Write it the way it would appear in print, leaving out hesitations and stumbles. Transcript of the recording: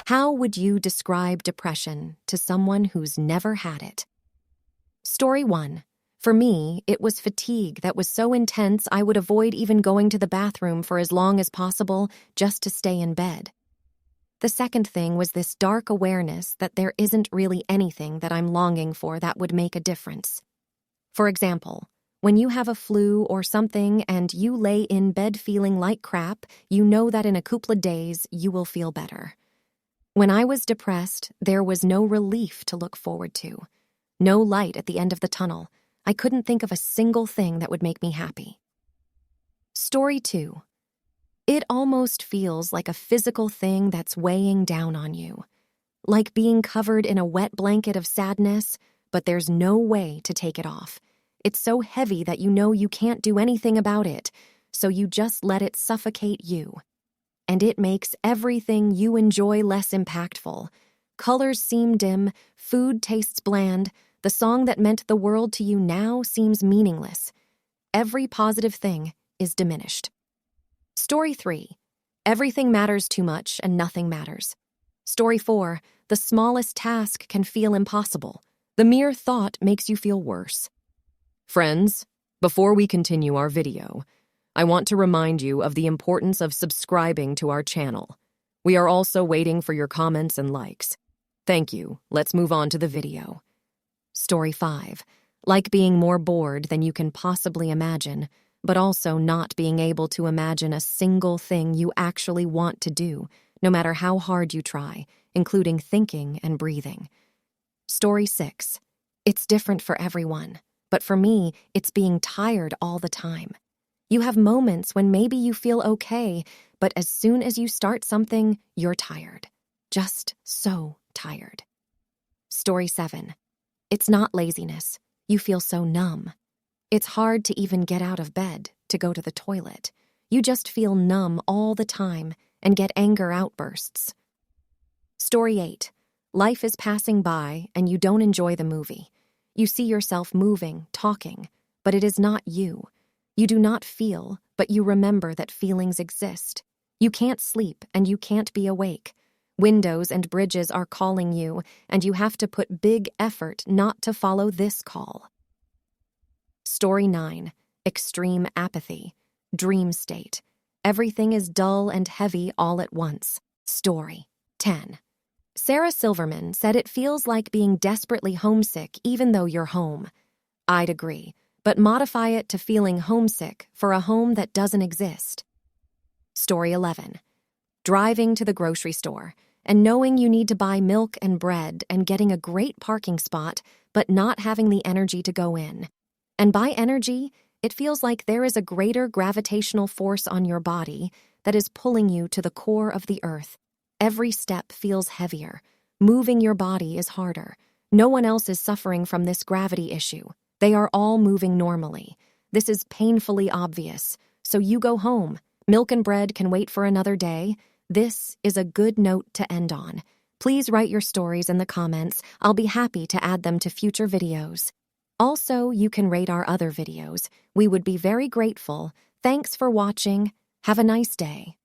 How would you describe depression to someone who's never had it? Story 1. For me, it was fatigue that was so intense I would avoid even going to the bathroom for as long as possible just to stay in bed. The second thing was this dark awareness that there isn't really anything that I'm longing for that would make a difference. For example, when you have a flu or something and you lay in bed feeling like crap, you know that in a couple of days you will feel better. When I was depressed, there was no relief to look forward to. No light at the end of the tunnel. I couldn't think of a single thing that would make me happy. Story 2. It almost feels like a physical thing that's weighing down on you. Like being covered in a wet blanket of sadness, but there's no way to take it off. It's so heavy that you know you can't do anything about it, so you just let it suffocate you. And it makes everything you enjoy less impactful. Colors seem dim, food tastes bland, the song that meant the world to you now seems meaningless. Every positive thing is diminished. Story 3. Everything matters too much and nothing matters. Story 4. The smallest task can feel impossible. The mere thought makes you feel worse. Friends, before we continue our video, I want to remind you of the importance of subscribing to our channel. We are also waiting for your comments and likes. Thank you. Let's move on to the video. Story 5. Like being more bored than you can possibly imagine, but also not being able to imagine a single thing you actually want to do, no matter how hard you try, including thinking and breathing. Story 6. It's different for everyone, but for me, it's being tired all the time. You have moments when maybe you feel okay, but as soon as you start something, you're tired. Just so tired. Story 7. It's not laziness. You feel so numb. It's hard to even get out of bed to go to the toilet. You just feel numb all the time and get anger outbursts. Story 8. Life is passing by and you don't enjoy the movie. You see yourself moving, talking, but it is not you. You do not feel, but you remember that feelings exist. You can't sleep and you can't be awake. Windows and bridges are calling you, and you have to put big effort not to follow this call. Story 9. Extreme apathy. Dream state. Everything is dull and heavy all at once. Story 10. Sarah Silverman said it feels like being desperately homesick even though you're home. I'd agree, but modify it to feeling homesick for a home that doesn't exist. Story 11. Driving to the grocery store and knowing you need to buy milk and bread and getting a great parking spot, but not having the energy to go in. And by energy, it feels like there is a greater gravitational force on your body that is pulling you to the core of the earth. Every step feels heavier. Moving your body is harder. No one else is suffering from this gravity issue. They are all moving normally. This is painfully obvious. So you go home. Milk and bread can wait for another day. This is a good note to end on. Please write your stories in the comments. I'll be happy to add them to future videos. Also, you can rate our other videos. We would be very grateful. Thanks for watching. Have a nice day.